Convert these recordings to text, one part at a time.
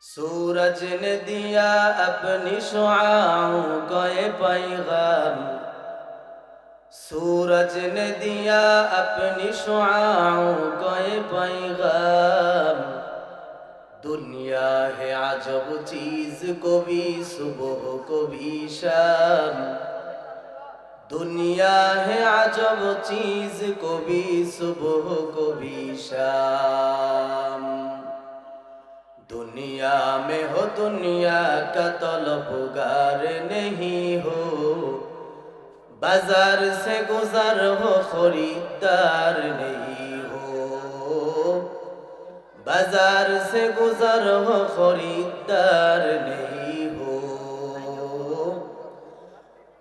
सूरज ने दिया अपनी शुआओं को ये पैगाम, सूरज ने दिया अपनी शुआओं को ये पैगाम। दुनिया है अजब चीज, को भी सुबह को भी शाम। दुनिया है अजब चीज, को भी सुबह को भी शाम। दुनिया में हो दुनिया का तलबगार नहीं हो, बाजार से गुजर हो खरीदार नहीं हो। बाजार से गुजर हो खरीदार नहीं हो।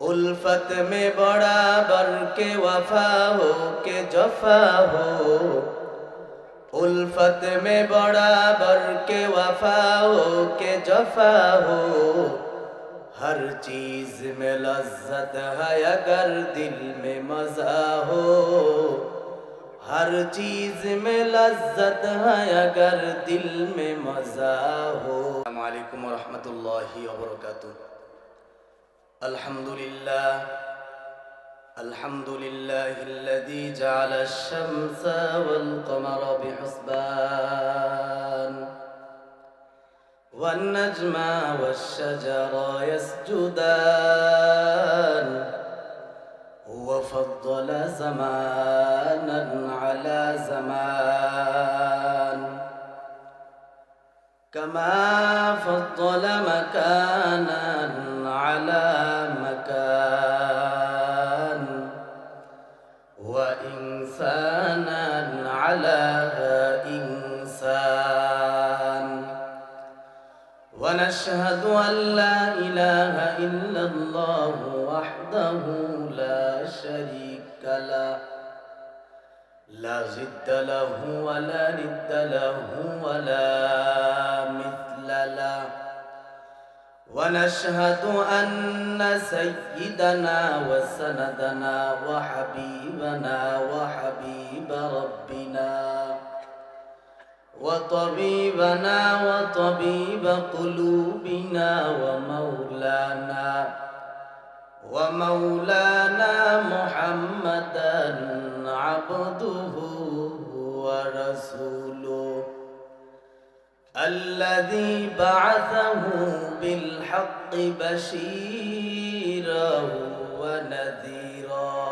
उल्फत में बराबर के वफा हो के जफा हो। उल्फत में बराबर के वफा हो के जफा हो। हर चीज में लज्जत है अगर दिल में मजा हो। हर चीज में लज्जत है अगर दिल में मजा हो। अस्सलामु अलैकुम व रहमतुल्लाहि व बरकातुहू। अल्हम्दुलिल्लाह अल्हम्दुलिल्लाहिल्लज़ी जअल अश-शम्स वल क़मर बिहुस्बान वन-नज्म वश-शजर यस्जुदान। हुवा फ़द्दल ज़मानन अला ज़मान, कमा फ़द्दल मकानन अला मकान, व इंसानन अला इंसान। ونشهد أن لا إله إلا الله وحده لا شريك له، لا ضد له ولا ند له ولا مثل له. ونشهد أن سيدنا وسندنا وحبيبنا وحبيب ربنا وطبيبنا وطبيب قلوبنا ومولانا محمدا عبده ورسوله، الذي بعثه بالحق بشيرا ونذيرا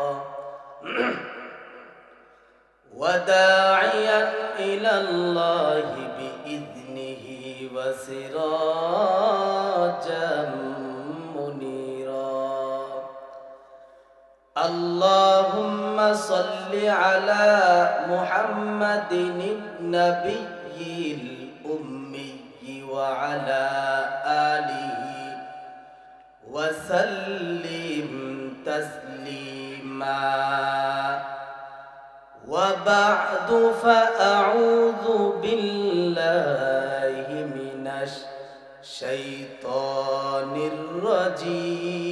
وداعيا إلى الله بإذنه وسراجا منيرا. اللهم صل على محمد النبي الأمي وعلى آله وسلم تسليما. وبعد فأعوذ بالله من الشيطان الرجيم.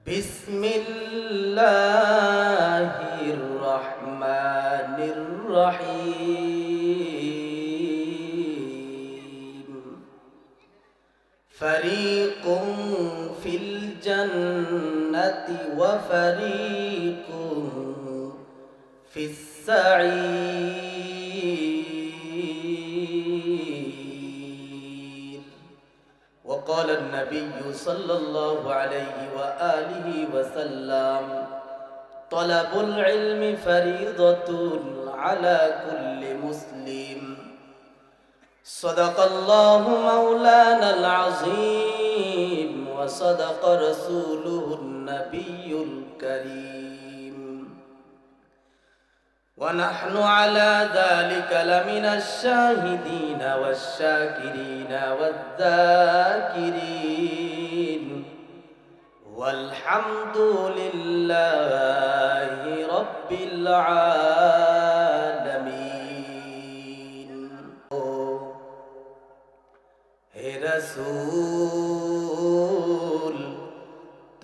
بسم الله الرحمن الرحيم. فريق في الجنة وفريق في السعير. وقال النبي صلى الله عليه وآله وسلم: طلب العلم فريضة على كل مسلم. صدق الله مولانا العظيم وصدق رسوله النبي الكريم. ونحن على ذلك لمن الشاهدين والشاكرين والذاكرين، والحمد لله رب العالمين. হে রাসূল,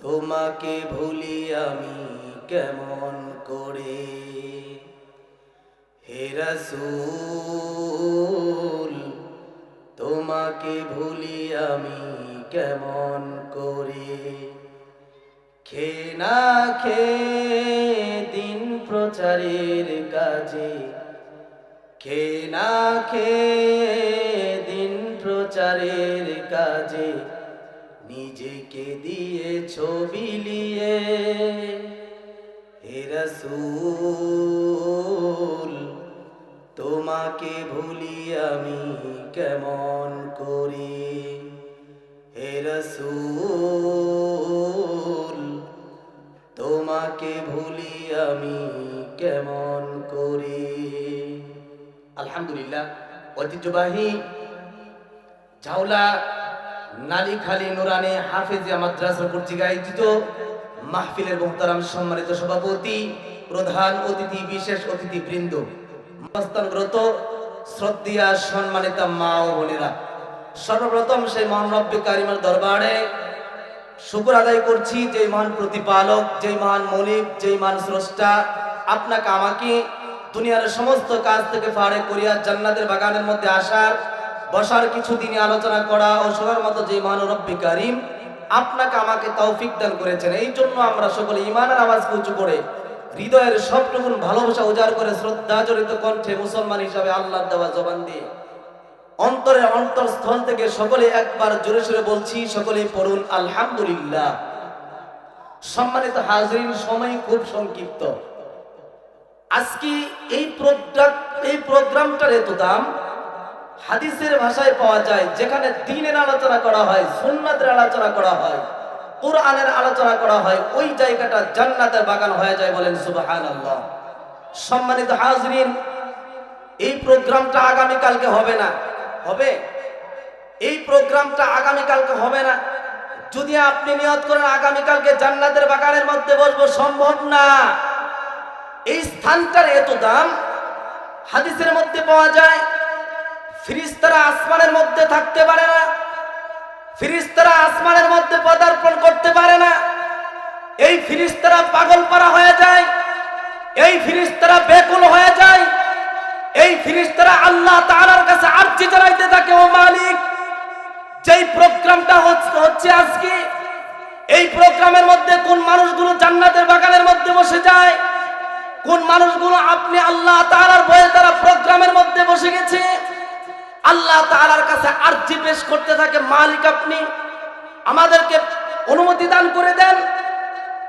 তোমাকে ভুলি আমি কেমন করে। রাসূল তোমাকে ভুলি আমি কেমন করে, খেয়ে না খেয়ে দিন প্রচারের কাজে, খেয়ে না খেয়ে দিন প্রচারের কাজে নিজেকে দিয়ে ছবি লিয়ে। হে রাসূল তোমাকে ভুলি আমি কেমন করি, হে রাসূল তোমাকে ভুলি আমি কেমন করি। আলহামদুলিল্লাহ, ঐতিহ্যবাহী ঝাউলা নালিখালী নুরানি হাফেজিয়া মাদ্রাসা কর্তৃক আয়োজিত মাহফিলের মুহতারাম সম্মানিত সভাপতি, প্রধান অতিথি, বিশেষ অতিথি বৃন্দ, অবস্থানরত শ্রদ্ধেয়া সম্মানিত মা ও বোনেরা, সর্বপ্রথম সেই মহান রব্বে কারিমের দরবারে শুকর আদায় করছি, যে মহান প্রতিপালক, যে মহান মালিক, যে মহান স্রষ্টা আপনাকে আমাকে দুনিয়ার সমস্ত কাজ থেকে ফারেক করিয়া জান্নাতের বাগানের মধ্যে আসার, বসার, কিছু দিনে আলোচনা করা ও শোনার মতো যে মহান রব্বে কারিম আপনাকে আমাকে তৌফিক দান করেছেন। এই জন্য আমরা সকলে ঈমানের আওয়াজকে উঁচু করে, হৃদয়ের সবটুকুন ভালোবাসা উজাড় করে, শ্রদ্ধা জড়িত কণ্ঠে মুসলমান হিসাবে আল্লাহর দেওয়া জবান দিয়ে অন্তরের অন্তরস্থল থেকে সকলে একবার জোরে সোরে বলছি, সকলে পড়ুন আলহামদুলিল্লাহ। সম্মানিত হাজরিন, সময় খুব সংক্ষিপ্ত। আজকে এই প্রোগ্রামটার এত দাম হাদিসের ভাষায় পাওয়া যায়, যেখানে দ্বীনের আলোচনা করা হয়, সুন্নাতের আলোচনা করা হয়, কোরআনের আলোচনা করা হয়, ওই জায়গাটা জান্নাতের বাগান হয়ে যায়। বলেন সুবহানাল্লাহ। সম্মানিত হাজরিন, এই প্রোগ্রামটা আগামীকালকে হবে না, হবে এই প্রোগ্রামটা আগামীকালকে হবে না। যদি আপনি নিয়ত করেন আগামীকালকে জান্নাতের বাগানের মধ্যে বসবো, সম্ভব না। এই স্থানটার এত দাম হাদিসের মধ্যে পাওয়া যায়। ফেরেশতারা আসমানের মধ্যে থাকতে পারে না, ফেরেশতারা আসমানের মধ্যে পদার্পণ করতে পারে না। এই ফেরেশতারা পাগল পারা হয়ে যায়, এই ফেরেশতারা বেকুল হয়ে যায়, এই ফেরেশতারা আল্লাহ তাআলার কাছে আরজি জানাইতে থাকে, ও মালিক, যেই প্রোগ্রামটা হচ্ছে আজকে, এই প্রোগ্রামের মধ্যে কোন মানুষগুলো জান্নাতের বাগানের মধ্যে বসে যায়, কোন মানুষগুলো আপনি আল্লাহ তাআলার ভয়ে তারা প্রোগ্রামের মধ্যে বসে গেছে, আল্লাহ তাআলার কাছে আরজি পেশ করতে থাকে, মালিক আপনি আমাদেরকে অনুমতি দান করে দেন,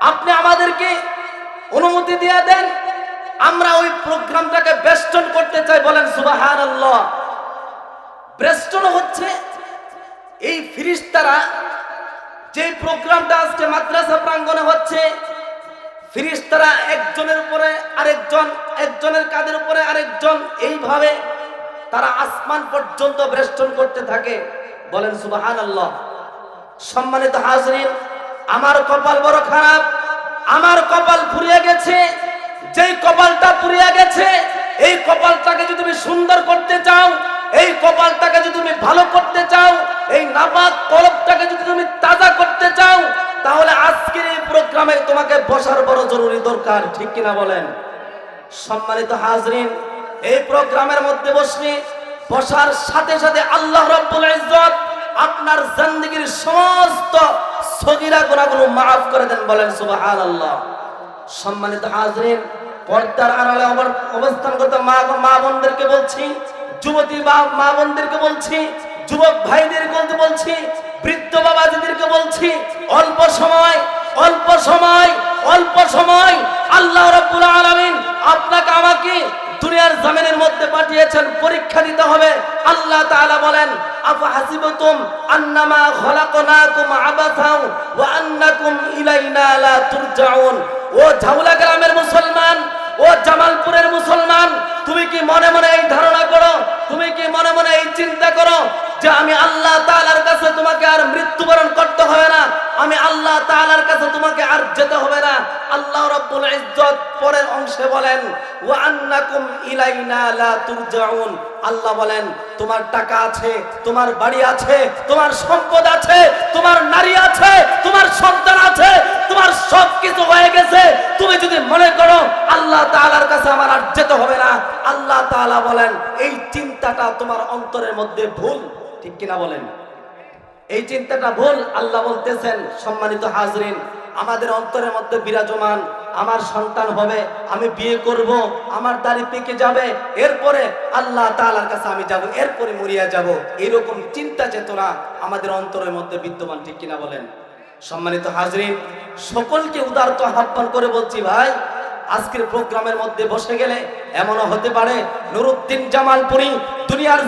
আপনি আমাদেরকে অনুমতি দিয়ে দেন, আমরা ওই প্রোগ্রামটাকে বেষ্টন করতে চাই। বলেন সুবহানাল্লাহ। বেষ্টন হচ্ছে এই ফেরেশতারা, যে প্রোগ্রামটা আজকে মাদ্রাসা প্রাঙ্গণে হচ্ছে, ফেরেশতারা একজনের উপরে আরেকজন, একজনের কাঁধের উপরে আরেকজন, এইভাবে তারা আসমান পর্যন্ত বেষ্টন করতে থাকে। বলেন সুবহানাল্লাহ। সম্মানিত হাজরিন, আমার কপাল বড় খারাপ, আমার কপাল পুড়িয়ে গেছে। যেই কপালটা পুড়িয়ে গেছে, এই কপালটাকে যদি তুমি সুন্দর করতে চাও, এই কপালটাকে যদি তুমি ভালো করতে চাও, এই নাপাক কলবটাকে যদি তুমি তাজা করতে চাও, তাহলে আজকের এই প্রোগ্রামে তোমাকে বসার বড় জরুরি দরকার, ঠিক কিনা বলেন? সম্মানিত হাজরিন, এই প্রোগ্রামের মধ্যে বসার সাথে সাথে আল্লাহ রাব্বুল ইজ্জত আপনার জিন্দেগীর সমস্ত সগীরা গুনাহগুলো মাফ করে দেন। বলেন সুবহানাল্লাহ। সম্মানিত হাজরিন, পর্দার আড়ালে অবস্থানরত মা বোনদেরকে বলছি, যুবতী মা বোনদেরকে বলছি, যুবক ভাইদেরকে বলছি, বৃদ্ধ বাবাজিদেরকে বলছি, অল্প সময় আল্লাহ রাব্বুল আলামিন আপনাকে আমাকে দুনিয়ার জমিনের মধ্যে পাঠিয়েছেন, পরীক্ষা দিতে হবে। আল্লাহ তাআলা বলেন, আফা হাসিবতুম আন্নামা খলাকনাকুম আবাসা ওয়া আন্নাকুম ইলাইনা লা তুরজাউন। ও ঝাউলা গ্রামের মুসলমান, ও জামালপুরের মুসলমান, তুমি কি মনে মনে এই ধারণা করো, তুমি কি মনে মনে এই চিন্তা করো যে আমি আল্লাহ তাআলার কাছে তোমাকে আর মৃত্যুবরণ করতে হবে না, আমি আল্লাহ তাআলার কাছে তোমাকে আর যেতে হবে না? আল্লাহ রাব্বুল ইজ্জত পরের অংশে বলেন, ওয়া আন্নাকুম ইলাইনা লা তুরজাউন। আল্লাহ বলেন, তোমার টাকা আছে, তোমার বাড়ি আছে, তোমার সম্পদ আছে, তোমার নারী আছে, তোমার সন্তান আছে, তোমার সবকিছু হয়ে গেছে। তুমি যদি মনে করো আল্লাহ তাআলার কাছে কাছে আমার আর যেতে হবে না। আল্লাহ তাআলা বলেন এই চিন্তাটা তোমার অন্তরের মধ্যে ভুল, ঠিক কিনা বলেন? এই চিন্তাটা ভুল। আল্লাহ বলতেছেন সম্মানিত হাজরিন, আমাদের অন্তরের মধ্যে বিরাজমান আমার সন্তান হবে, আমি বিয়ে করব, আমার দাড়ি পেকে যাবে, এরপরে আল্লাহ তাআলার কাছে আমি যাব, এরপরে মরিয়া যাব, এরকম চিন্তা চেতনা আমাদের অন্তরের মধ্যে বিদ্যমান, ঠিক কিনা বলেন? সম্মানিত হাজরিন, সকলকে উদারত আহ্বান করে বলছি, ভাই আজকের প্রোগ্রামের মধ্যে বসে গেলে এমনও হতে পারে নুরুদ্দিন জামালপুরি দুনিয়ার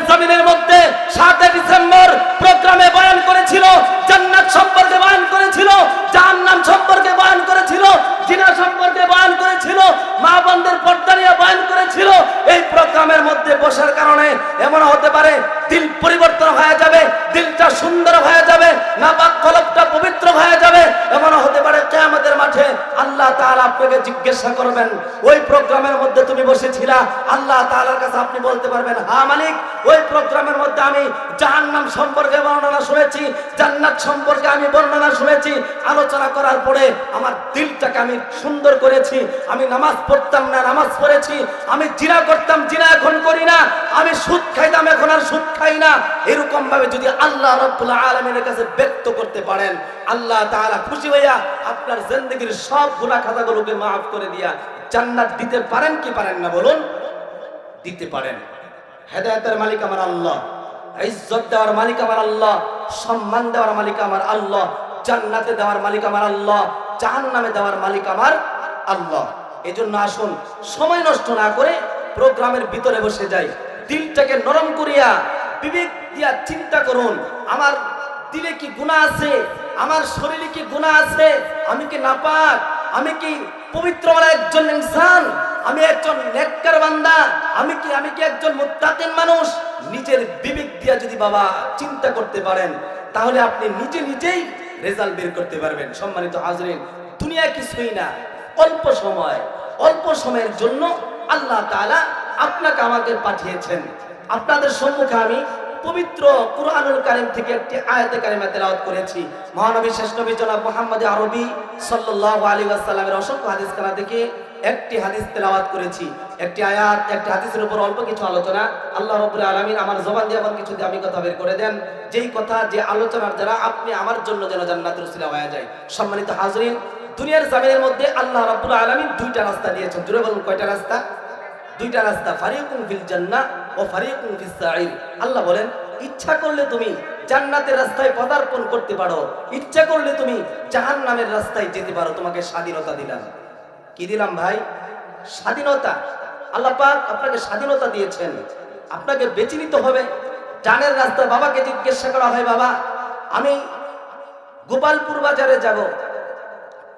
জমিনের মধ্যে 7 ডিসেম্বর প্রোগ্রামে বয়ান করেছিল, জান্নাত সম্পর্কে বয়ান করেছিল, জাহান্নাম সম্পর্কে বয়ান করেছিল, জিনা সম্পর্কে বয়ান করেছিল, মা বোনদের পর্দা নিয়ে বয়ান করেছিল। এই প্রোগ্রামের মধ্যে বসার কারণে এমন হতে পারে দিল পরিবর্তন হয়ে যাবে, দিলটা সুন্দর হয়ে যাবে, নাপাক কলবটা পবিত্র হয়ে যাবে। এমন হতে পারে কিয়ামতের মাঠে আল্লাহ তাআলা আপনাকে জিজ্ঞাসা করবেন, ওই প্রোগ্রামের মধ্যে তুমি বসেছিলা? আল্লাহ তাআলার কাছে আপনি বলতে পারবেন, হ্যাঁ মালিক, ওই প্রোগ্রামের মধ্যে আমি জাহান্নাম সম্পর্কে বর্ণনা শুনেছি, জান্নাত সম্পর্কে আমি বর্ণনা শুনেছি। আলোচনা করার পরে আমার দিলটাকে আমি সুন্দর করেছি, আমি নামাজ পড়তাম না, নামাজ পড়েছি, আমি জিনা করতাম, জিনা এখন করি না, আমি সুদ খাইতাম, এখন আর সুদ খাই না। এরকম ভাবে যদি আল্লাহ রাব্বুল আলামিনের কাছে ব্যক্ত করতে পারেন, আল্লাহ তাআলা খুশি হইয়া আপনার জিন্দেগীর সব গুনাহ খাতাগুলোকে maaf করে দিয়া জান্নাত দিতে পারেন কি পারেন না বলুন? দিতে পারেন। হেদায়েতের মালিক আমার আল্লাহ, ইজ্জত দেওয়ার মালিক আমার আল্লাহ, সম্মান দেওয়ার মালিক আমার আল্লাহ, জান্নাতে দেওয়ার মালিক আমার আল্লাহ, জাহান্নামে দেওয়ার মালিক আমার আল্লাহ। এজন্য আসুন সময় নষ্ট না করে প্রোগ্রামের ভিতরে বসে যাই, দিলটাকে নরম করিয়া বিবেক দিয়া চিন্তা করুন, আমার দিলে কি গুনাহ আছে, আমার শরীরে কি গুনাহ আছে, আমি কি নাপাক, আমি কি পবিত্র একজন ইনসান, আমি একজন নেককার বান্দা, আমি কি একজন মুত্তাকিন মানুষ। নিজের বিবেক দিয়া যদি বাবা চিন্তা করতে পারেন, তাহলে আপনি নিজেই রেজাল্ট বের করতে পারবেন। সম্মানিত হাজরিন, দুনিয়া কিছুই না, অল্প সময়ের জন্য আল্লাহ তাআলা আপনাকে আমাকে পাঠিয়েছেন। আপনাদের সম্মুখে আমি পবিত্র কুরআনুল কারীম থেকে একটি আয়াতে কারিমা তেলাওয়াত করেছি। মহানবী শেষ নবী জনাব মুহাম্মদ আরবি সাল্লাল্লাহু আলাইহি ওয়াসাল্লামের অসংখ্য হাদিস কানা থেকে একটি হাদিস তেলাওয়াত করেছি। একটি আয়াত, একটি হাদিসের উপর অল্প কিছু আলোচনা। আল্লাহ রাব্বুল আলামিন আমার জবান দিয়ে এমন কিছু দামি কথা বের করে দেন, যেই কথা, যে আলোচনার দ্বারা আপনি আমার জন্য যেন জান্নাতের উসিলা হয়ে যায়। সম্মানিত হাজরিন, দুনিয়ার জমিনের মধ্যে আল্লাহ রাব্বুল আলামিন দুইটা রাস্তা দিয়েছেন। জোরে বলুন, কয়টা রাস্তা? দুইটা রাস্তা, ফারিকুন ফিল জান্নাহ ওয়া ফারিকুন ফিস সাঈর। আল্লাহ বলেন, ইচ্ছা করলে তুমি জান্নাতের রাস্তায় পদার্পণ করতে পারো, ইচ্ছা করলে তুমি জাহান্নামের রাস্তায় যেতে পারো। তোমাকে স্বাধীনতা দিলাম। কি দিলাম ভাই? স্বাধীনতা। আল্লাহ পাক আপনাকে স্বাধীনতা দিয়েছেন, আপনাকে বেছে নিতে হবে। জানের রাস্তায় বাবাকে জিজ্ঞাসা করা হয়, বাবা আমি গোপালপুর বাজারে যাব,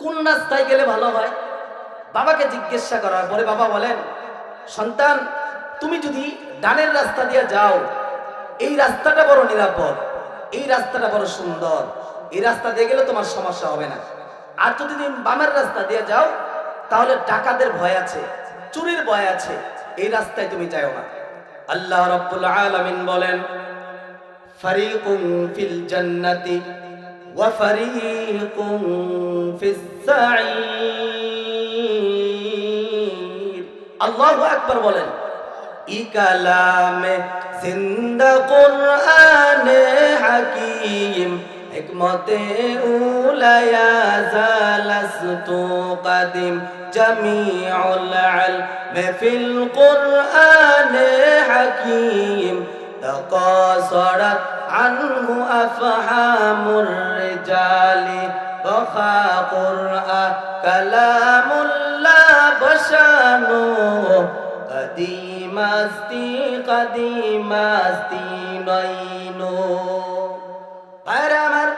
কোন রাস্তায় গেলে ভালো হয়? বাবাকে জিজ্ঞাসা করার পরে বাবা বলেন, সন্তান তুমি যদি ডানের রাস্তা দিয়ে যাও, এই রাস্তাটা বড় নিরাপদ, এই রাস্তাটা বড় সুন্দর, এই রাস্তা দিয়ে গেলে তোমার সমস্যা হবে না। আর যদি তুমি বামের রাস্তা দিয়ে যাও, তাহলে ডাকাতের ভয় আছে, চুরির ভয় আছে, এই রাস্তায় তুমি যাও না। আল্লাহ রাব্বুল আলামিন বলেন, ফারিকুন ফিল জান্নাতি ওয়া ফারিকুন ফিস সাঈর। আল্লাহু আকবার বলেন। ই কালামে জিন্দা কুরআনে হাকীম, হিকমতে উলায়া জালাস্তু কাদিম, জামিউল ইলমি ফিল কুরআনে হাকীম, তাকাসারাত আনহু আফহামুর রিজালি, বখা কুরআন কালামুল্লাহ বশানু, কাদিমাস্তি নয়নো। ভাইরা আমার,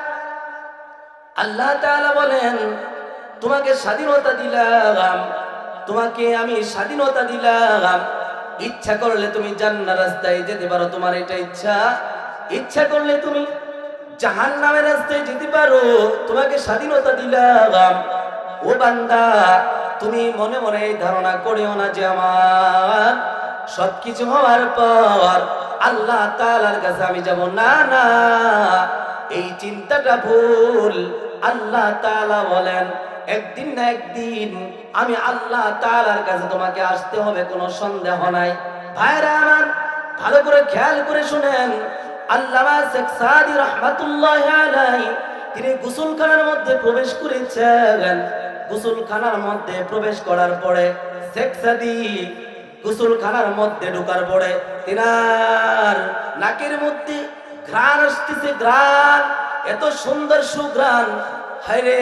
আল্লাহ তাআলা বলেন, তোমাকে স্বাধীনতা দিলাম, তোমাকে আমি স্বাধীনতা দিলাম। ইচ্ছা করলে তুমি জান্নাতের রাস্তায় যেতে পারো, তোমার এটা ইচ্ছা। ইচ্ছা করলে তুমি জাহান্নামের রাস্তায় যেতে পারো, তোমাকে স্বাধীনতা দিলাম। ও বান্দা, তুমি মনে মনে এই ধারণা করিও না যে আমার সবকিছু হওয়ার পর আল্লাহ তাআলার কাছে আমি যাব। না না, এই চিন্তাটা ভুল। আল্লাহ তাআলা বলেন, একদিন না একদিন আমি আল্লাহ তাআলার কাছে তোমাকে আসতে হবে, কোনো সন্দেহ নাই। ভাইরা আমার, ভালো করে খেয়াল করে শুনেন, আল্লামা শেখ সাদী রাহমাতুল্লাহি আলাইহি তিনি গোসলখানার মধ্যে প্রবেশ করেছেন। গোসলখানার মধ্যে প্রবেশ করার পরে শেখ সাদী গোসলখানার মধ্যে ঢোকার পরে তিনার নাকের মধ্যে ঘ্রাণ আসতেছে, ঘ্রাণ, এত সুন্দর সুঘ্রাণ। হায়রে,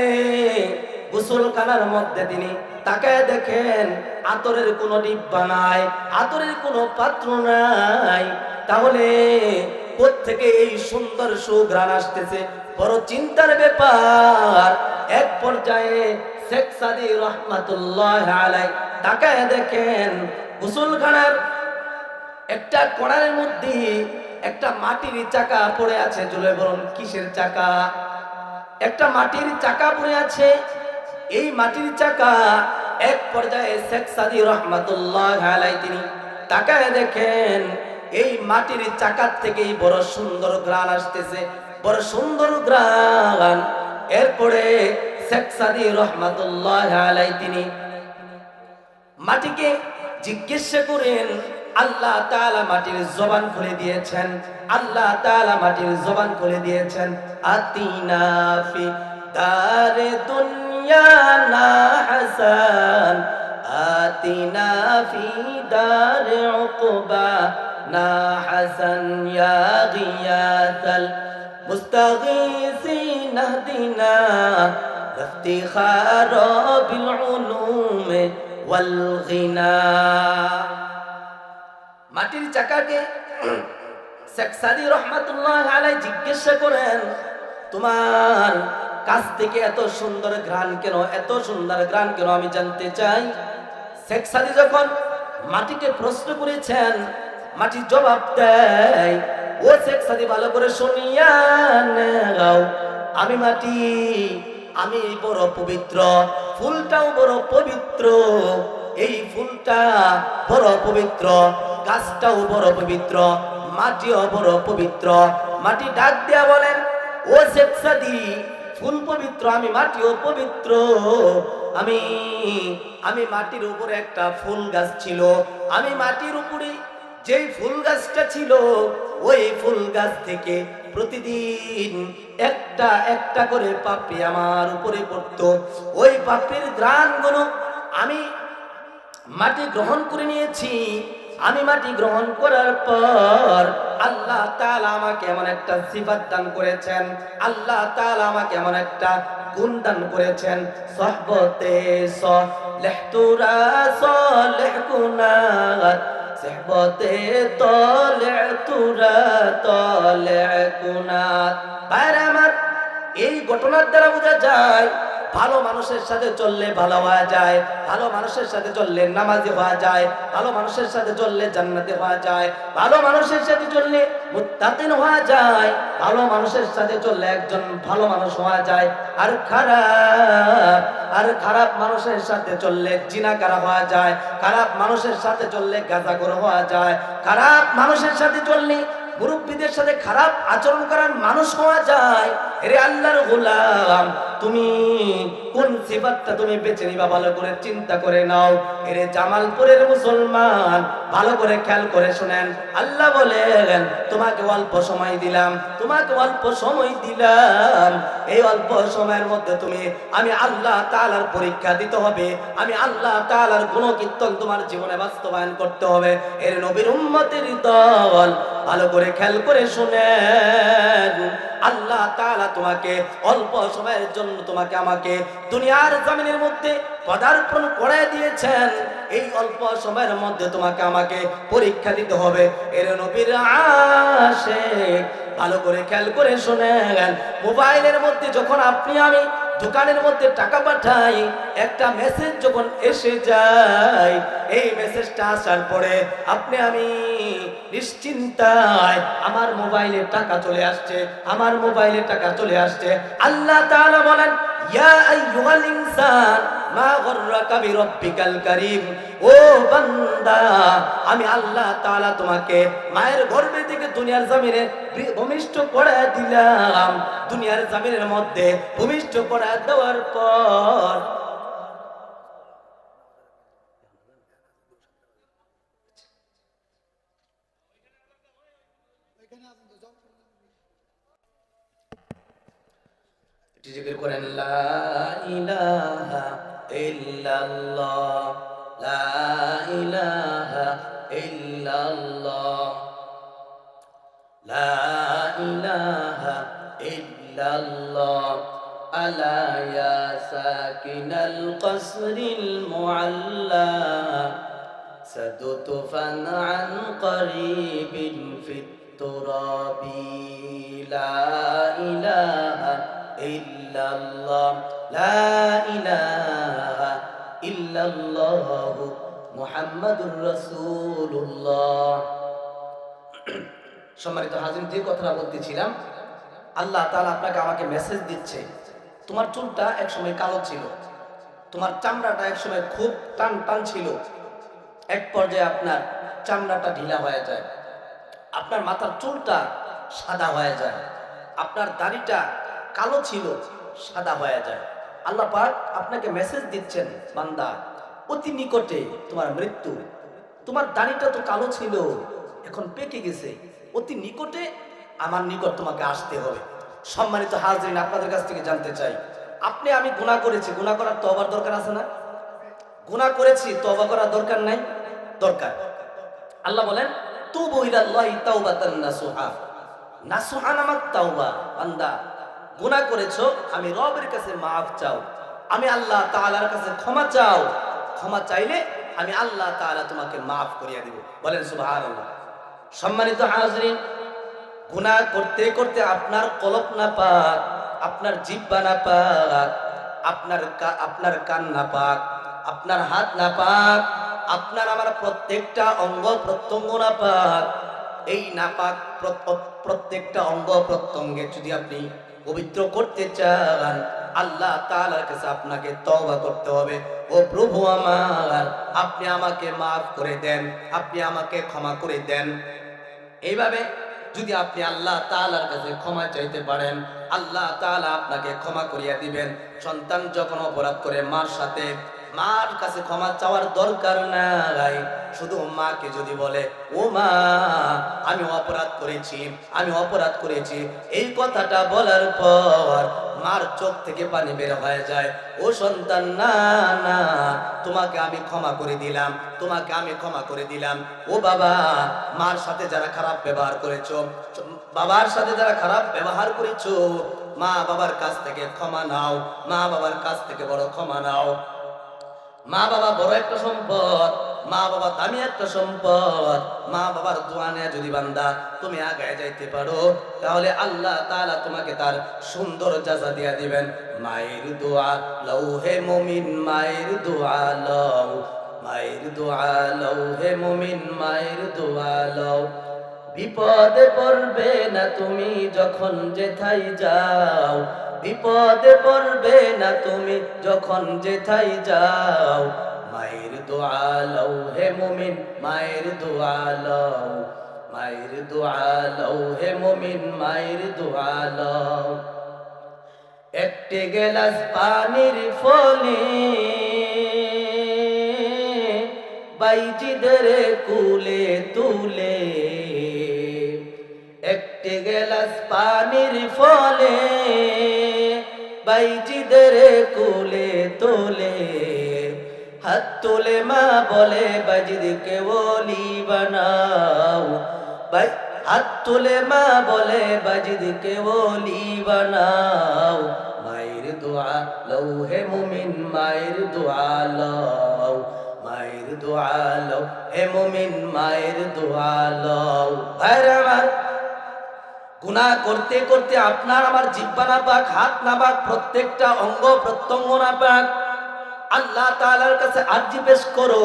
গোসলখানার মধ্যে তিনি তাকায় দেখেন আতরের কোনো ডিব্বা নাই, আতরের কোনো পাত্র নাই। তাহলে কোত্থেকে এই সুন্দর সুঘ্রাণ আসতেছে? বড় চিন্তার ব্যাপার। এক পর্যায়ে শেখ সাদী রাহমাতুল্লাহি আলাইহি তাকায় দেখেন গোসলখানার একটা কোণার মধ্যে একটা মাটির চাকা পড়ে আছে। জুলে বলুন, কিসের চাকা? একটা মাটির চাকা পড়ে আছে। এই মাটির চাকা এক পর্যায়ে শেখ সাদী রাহমাতুল্লাহি আলাইহি তিনি তাকায় দেখেন এই মাটির চাকার থেকেই বড় সুন্দর ঘ্রাণ আসতেছে, বড় সুন্দর ঘ্রাণ। এরপরে শেখ সাদী রাহমাতুল্লাহি আলাইহি তিনি মাটিকে জিজ্ঞাসা করেন, আল্লাহ তাআলা মাটির জবান খুলে দিয়েছেন, আল্লাহ তাআলা মাটির জবান খুলে দিয়েছেন। আতিনা ফি দারে দুনিয়া না হাসান, আতিনা ফি দারে উকবা না হাসান, ইয়া গিয়াসাল মুস্তাগীসিন ইহদিনা ইফতিখার বিল উলুম ওয়াল গিনা। মাটির চাকাকে শেখ সাদী রাহমাতুল্লাহি আলাইহি জিজ্ঞাসা করেন, তোমার কাছ থেকে এত সুন্দর ঘ্রাণ কেন, এত সুন্দর ঘ্রাণ কেন, আমি জানতে চাই। শেখ সাদী যখন মাটিকে প্রশ্ন করেছেন, মাটি জবাব দেয়, ও শেখ সাদী ভালো করে শুনিয়া নাও, আমি মাটি, আমি বড় পবিত্র, ফুলটাও বড় পবিত্র, এই ফুলটা বড় পবিত্র, গাছটাও বড় পবিত্র, মাটিও বড় পবিত্র। মাটি ডাক দেয়া বলেন, ও শেখ সাদী, ফুল পবিত্র, আমি মাটিও পবিত্র। আমি মাটির উপরে একটা ফুল গাছ ছিল, আমি মাটির উপরে যেই ফুল গাছটা ছিল ওই ফুল গাছ থেকে প্রতিদিন একটা একটা করে পাপড়ি আমার উপরে পড়তো। ওই পাপড়ির ঘ্রাণগুলো আমি মাটি গ্রহণ করে নিয়েছি। আমি মাটি গ্রহণ করার পর আল্লাহ তাআলা আমাকে এমন একটা সিফাত দান করেছেন, আল্লাহ তাআলা আমাকে এমন একটা গুণ দান করেছেন, সহবতে সলেহতুরা সলেহকুনাত, সহবতে তলেতুরা তলেকুনাত। ভাইরা আমার, এই ঘটনার দ্বারা বোঝা যায় ভালো মানুষের সাথে চললে ভালো হওয়া যায়, ভালো মানুষের সাথে চললে নামাজি হওয়া যায়, ভালো মানুষের সাথে চললে জান্নাতি হওয়া যায়, ভালো মানুষের সাথে চললে মুত্তাকিন হওয়া যায়, ভালো মানুষের সাথে চললে একজন ভালো মানুষ হওয়া যায়। আর খারাপ মানুষের সাথে চললে জিনাকার হওয়া যায়, খারাপ মানুষের সাথে চললে গাঁজাখোর হওয়া যায়, খারাপ মানুষের সাথে চললে মুরব্বীদের সাথে খারাপ আচরণ করার মানুষ হওয়া যায়। রে আল্লাহর গোলাম, তুমি কোন সিফাতটা তুমি বেছে নিবা ভালো করে চিন্তা করে নাও। এরে জামালপুরের মুসলমান, ভালো করে খেয়াল করে শুনেন, আল্লাহ বলেন তোমাকে অল্প সময় দিলাম, তোমাকে অল্প সময় দিলাম। এই অল্প সময়ের মধ্যে তুমি আমি আল্লাহ তাআলার পরীক্ষা দিতে হবে, আমি আল্লাহ তাআলার গুণকীর্তন তোমার জীবনে বাস্তবায়ন করতে হবে। এর নবীর উম্মতের দল, ভালো করে খেয়াল করে শুনেন, আল্লাহ তাআলা তোমাকে অল্প সময়ের জন্য তোমাকে আমাকে দুনিয়ার জমিনের মধ্যে পদার্পণ করে দিয়েছেন। এই অল্প সময়ের মধ্যে তোমাকে আমাকে পরীক্ষা দিতে হবে। এর নবীর আশিক, ভালো করে খেয়াল করে শুনেন, মোবাইলের মধ্যে যখন আপনি আমি দোকানের মধ্যে টাকা পাঠাই, একটা মেসেজ যখন এসে যায়, এই মেসেজটা আসার পরে আপনি আমি নিশ্চিন্তায় আমার মোবাইলে টাকা চলে আসছে, আমার মোবাইলে টাকা চলে আসছে। আল্লাহ তাআলা বলেন, ইয়া আইয়ুহাল ইনসান মা গররাকা বিরব্বিকাল কারীম, ও বান্দা, আমি আল্লাহ তাআলা তোমাকে মায়ের গর্ভে থেকে দুনিয়ার জমিনে ভূমিষ্ঠ করে দিলাম। দুনিয়ার জমিনের মধ্যে ভূমিষ্ঠ করে দেওয়ার পর জিকির করেন লা ইলাহা ইল্লাল্লাহ, লা ইলাহা ইল্লাল্লাহ, লা ইলাহা ইল্লাল্লাহ। আলা ইয়া সাকিনাল কসরিল মুআল্লা সাদুতুফান আন করিবিন ফিত তুরাবি। লা ইলাহা ইল্লাল্লাহ, লা ইলাহা ইল্লাল্লাহ মুহাম্মাদুর রাসূলুল্লাহ। সম্মানিত হাজির, যে কথাটা বলতেছিলাম, আল্লাহ তাআলা আপনাকে আমাকে মেসেজ দিচ্ছে, তোমার চুলটা একসময় কালো ছিল, তোমার চামড়াটা একসময় খুব টান টান ছিল, এক পর্যায়ে আপনার চামড়াটা ঢিলা হয়ে যায়, আপনার মাথার চুলটা সাদা হয়ে যায়, আপনার দাড়িটা কালো ছিল সাদা হয়ে যায়। আল্লাহ পাক আপনাকে মেসেজ দিচ্ছেন, বান্দা অতি নিকটে তোমার মৃত্যু, তোমার দাড়িটা তো কালো ছিল এখন পেকে গেছে, অতি নিকটে আমার নিকট তোমাকে আসতে হবে। সম্মানিত হাজরিন, আপনাদের কাছ থেকে জানতে চাই, আপনি আমি গুনাহ করেছি, গুনাহ করার তওবার দরকার আছে না? গুনাহ করেছি, তওবা করার দরকার নাই? দরকার। আল্লাহ বলেন তুবু ইলাল্লাহি তাওবাতান নাসুহা, নাসুহা নামাত তাওবা। বান্দা গুনাহ করেছো, আমি রবের কাছে মাফ চাও, আমি আল্লাহ তাআলার কাছে ক্ষমা চাও, ক্ষমা চাইলে আমি আল্লাহ তাআলা তোমাকে মাফ করিয়া দিব। বলেন সুবহানাল্লাহ। সম্মানিত হাজরিন, গুনাহ করতে করতে আপনার কলব না পাক, আপনার জিহ্বা না পাক, আপনার কান না পাক, আপনার হাত না পাক, আপনার আমার প্রত্যেকটা অঙ্গ প্রত্যঙ্গ না পাক। এই নাপাক প্রত্যেকটা অঙ্গ প্রত্যঙ্গে যদি আপনি পবিত্র করতে চান, আল্লাহ তাআলার কাছে আপনাকে তওবা করতে হবে। ও প্রভু আমার, আপনি আমাকে মাফ করে দেন, আপনি আমাকে ক্ষমা করে দেন। এইভাবে যদি আপনি আল্লাহ তাআলার কাছে ক্ষমা চাইতে পারেন, আল্লাহ তাআলা আপনাকে ক্ষমা করিয়া দিবেন। সন্তান যখন অপরাধ করে মার সাথে, মার কাছে ক্ষমা চাওয়ার দরকার নাই, শুধু মাকে যদি বলে ও মা আমি অপরাধ করেছি, আমি অপরাধ করেছি, এই কথাটা বলার পর মার চোখ থেকে পানি বের হয়ে যায়। ও সন্তান, না না, তোমাকে আমি ক্ষমা করে দিলাম, তোমাকে আমি ক্ষমা করে দিলাম। ও বাবা, মার সাথে যারা খারাপ ব্যবহার করেছো, বাবার সাথে যারা খারাপ ব্যবহার করেছো, মা বাবার কাছ থেকে ক্ষমা নাও, মা বাবার কাছ থেকে বড় ক্ষমা নাও। মা বাবা বড় একটা সম্পদ, মা বাবা দামি একটা সম্পদ। মা বাবার দোয়া নিয়ে যদি বান্দা তুমি আগায় যাইতে পারো, তাহলে আল্লাহ তাআলা তোমাকে তার সুন্দর জাযা দিয়া দিবেন। মায়ের দোয়া লও হে মুমিন, মায়ের দোয়া লও, মায়ের দোয়া লও হে মুমিন, মায়ের দোয়া লও। বিপদে পড়বে না তুমি যখন যেথায় যাও, বিপদে পড়বে না তুমি যখন যেথায় যাও। মায়ের দোয়া লও হে মুমিন, মায়ের দোয়া লও, মায়ের দোয়া লও হে মুমিন, মায়ের দোয়া লও। একটি গেলাস পানির ফলে বাইজিদের কুলে তুলে, একটি গেলাস পানির ফলে বাইজিদের কুলে তোলে। হাত তুলে মা বলে বাইজিদকে ওলি বানাও, হাত তুলে মা বলে বাইজিদকে ওলি বানাও। মায়ের দোয়া লও হে মুমিন, মায়ের দোয়া লও, মায়ের দোয়া লও হে মুমিন, মায়ের দোয়া লও। ভাইরা আমার, গুনাহ করতে করতে আপনার আমার জিহ্বা না পাক, হাত না পাক, প্রত্যেকটা অঙ্গ প্রত্যঙ্গ না পাক। আল্লাহ তাআলার কাছে আরজি পেশ করো,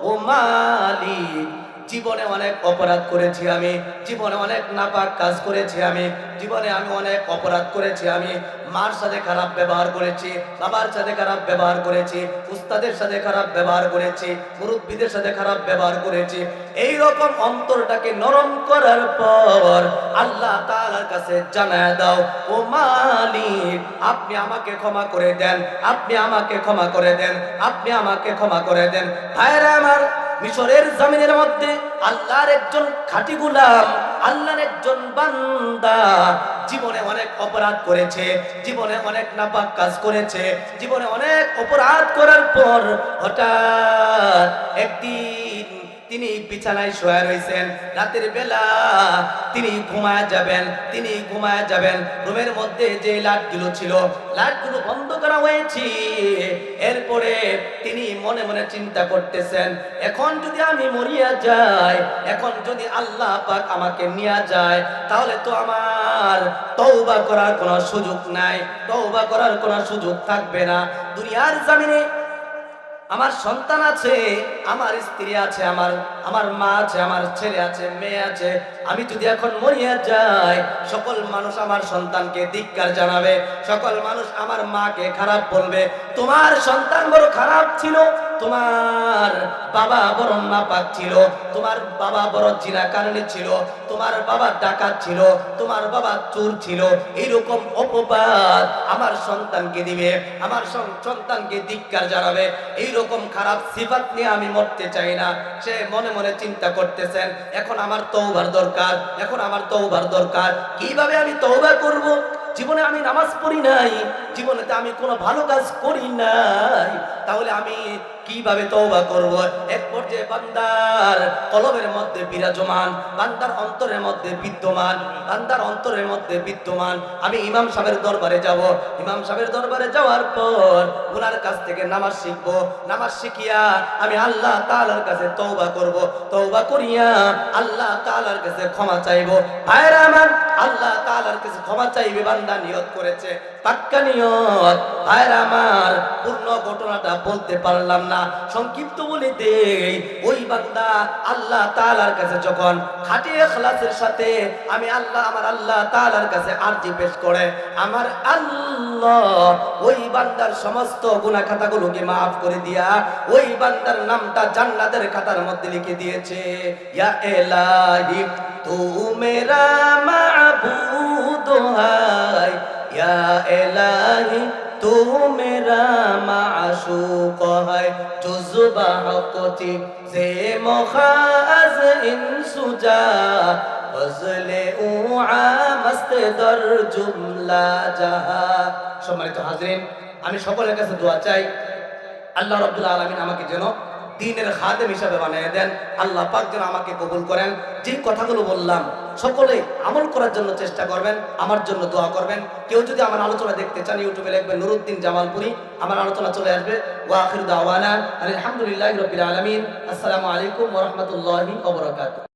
ও মালিক, জীবনে অনেক অপরাধ করেছি আমি, জীবনে অনেক নাপাক কাজ করেছি আমি, জীবনে আমি অনেক অপরাধ করেছি আমি। মার সাথে খারাপ ব্যবহার করেছি, বাবার সাথে খারাপ ব্যবহার করেছি, উস্তাদের সাথে খারাপ ব্যবহার করেছি, মুরব্বীদের সাথে খারাপ ব্যবহার করেছি। এই রকম অন্তরটাকে নরম করার পর আল্লাহ তাআলার কাছে জানায় দাও, ও মালিক, আপনি আমাকে ক্ষমা করে দেন, আপনি আমাকে ক্ষমা করে দেন, আপনি আমাকে ক্ষমা করে দেন। ভাইরা আমার, মিশরের জমিনের মধ্যে আল্লাহর একজন খাঁটি গোলাম, আল্লাহর একজন বান্দা জীবনে অনেক অপরাধ করেছে, জীবনে অনেক নাপাক কাজ করেছে, জীবনে অনেক অপরাধ করার পর হঠাৎ একদিন তিনি বিছানায় শুয়ে রয়েছেন। রাতের বেলা তিনি ঘুমায় যাবেন। রুমের মধ্যে যে লাইটগুলো ছিল, লাইটগুলো বন্ধ করা হয়েছে। এরপরে তিনি মনে মনে চিন্তা করতেছেন, এখন যদি আমি মরিয়া যাই, এখন যদি আল্লাহ পাক আমাকে নিয়ে যায়, তাহলে তো আমার তওবা করার কোনো সুযোগ নাই, তওবা করার কোনো সুযোগ থাকবে না। দুনিয়ার জমিনে আমার সন্তান আছে, আমার স্ত্রী আছে, আমার মা আছে, আমার ছেলে আছে, মেয়ে আছে। আমি যদি এখন মরিয়া যাই, সকল মানুষ আমার সন্তানকে ধিক্কার জানাবে, সকল মানুষ আমার মাকে খারাপ বলবে, তোমার সন্তান বড় খারাপ ছিল, তোমার বাবা বড় নাপাক ছিল, তোমার বাবা বড় জিনাকারী ছিল, তোমার বাবা ডাকাত ছিল, তোমার বাবা চোর ছিল। এইরকম অপবাদ আমার সন্তানকে দিবে, আমার সন্তানকে ধিক্কার জানাবে। এইরকম খারাপ সিফাত নিয়ে আমি মরতে চাই না। সে মনে মনে চিন্তা করতেছেন, এখন আমার তওবার দরকার। কিভাবে আমি তওবা করব? জীবনে আমি নামাজ পড়ি নাই, জীবনেতে আমি কোনো ভালো কাজ করি নাই, তাহলে আমি কিভাবে তওবা করব? এক পর্যায়ে বান্দার কলবের মধ্যে বিরাজমান, বান্দার অন্তরের মধ্যে বিদ্যমান, আমি ইমাম সাহেবের দরবারে যাব। ইমাম সাহেবের দরবারে যাওয়ার পর ওনার কাছ থেকে নামাজ শিখব, নামাজ শিখিয়া আমি আল্লাহ তাআলার কাছে তওবা করব, তওবা করিয়া আল্লাহ তাআলার কাছে ক্ষমা চাইব। ভাইরা আমার, আল্লাহ তাআলার কাছে ক্ষমা চাইবে বান্দা নিয়ত করেছে, পাক্কা নিয়ত। ভাইরা আমার, পূর্ণ ঘটনাটা বলতে পারলাম না, সংক্ষিপ্ত বলে দেই। ওই বান্দা আল্লাহ তাআলার কাছে যখন খাঁটি ইখলাসের সাথে আমার আল্লাহ তাআলার কাছে আরজি পেশ করে, আমার আল্লাহ ওই বান্দার সমস্ত গুনাহ খাতাগুলোকে maaf করে দিয়া ওই বান্দার নামটা জান্নাতের খাতার মধ্যে লিখে দিয়েছে। ইয়া ইলাহি তু মেরা মাবুদ হায়, ইয়া ইলাহি तू मेरा माशूक है, जुज़्बा हक़ती से मुखाज़ इंसुजा, फज़ले उआ मस्त दर जुमला जहा। সম্মানিত হাজরিন, আমি সকলের কাছে দোয়া চাই, আল্লাহ রাব্বুল আলামিন আমাকে যেন দ্বীনের খাদেম হিসাবে বানিয়ে দেন। আল্লাহ পাক যেন আমাকে কবুল করেন। যে কথাগুলো বললাম সকলে আমল করার জন্য চেষ্টা করবেন, আমার জন্য দোয়া করবেন। কেউ যদি আমার আলোচনা দেখতে চান, ইউটিউবে লিখবেন নুরুদ্দিন জামালপুরি, আমার আলোচনা চলে আসবে। ওয়া আখিরু দাওয়ানা আলহামদুলিল্লাহি রাব্বিল আলামিন। আসসালামু আলাইকুম ওয়া রাহমাতুল্লাহি ওয়া বারাকাতুহু।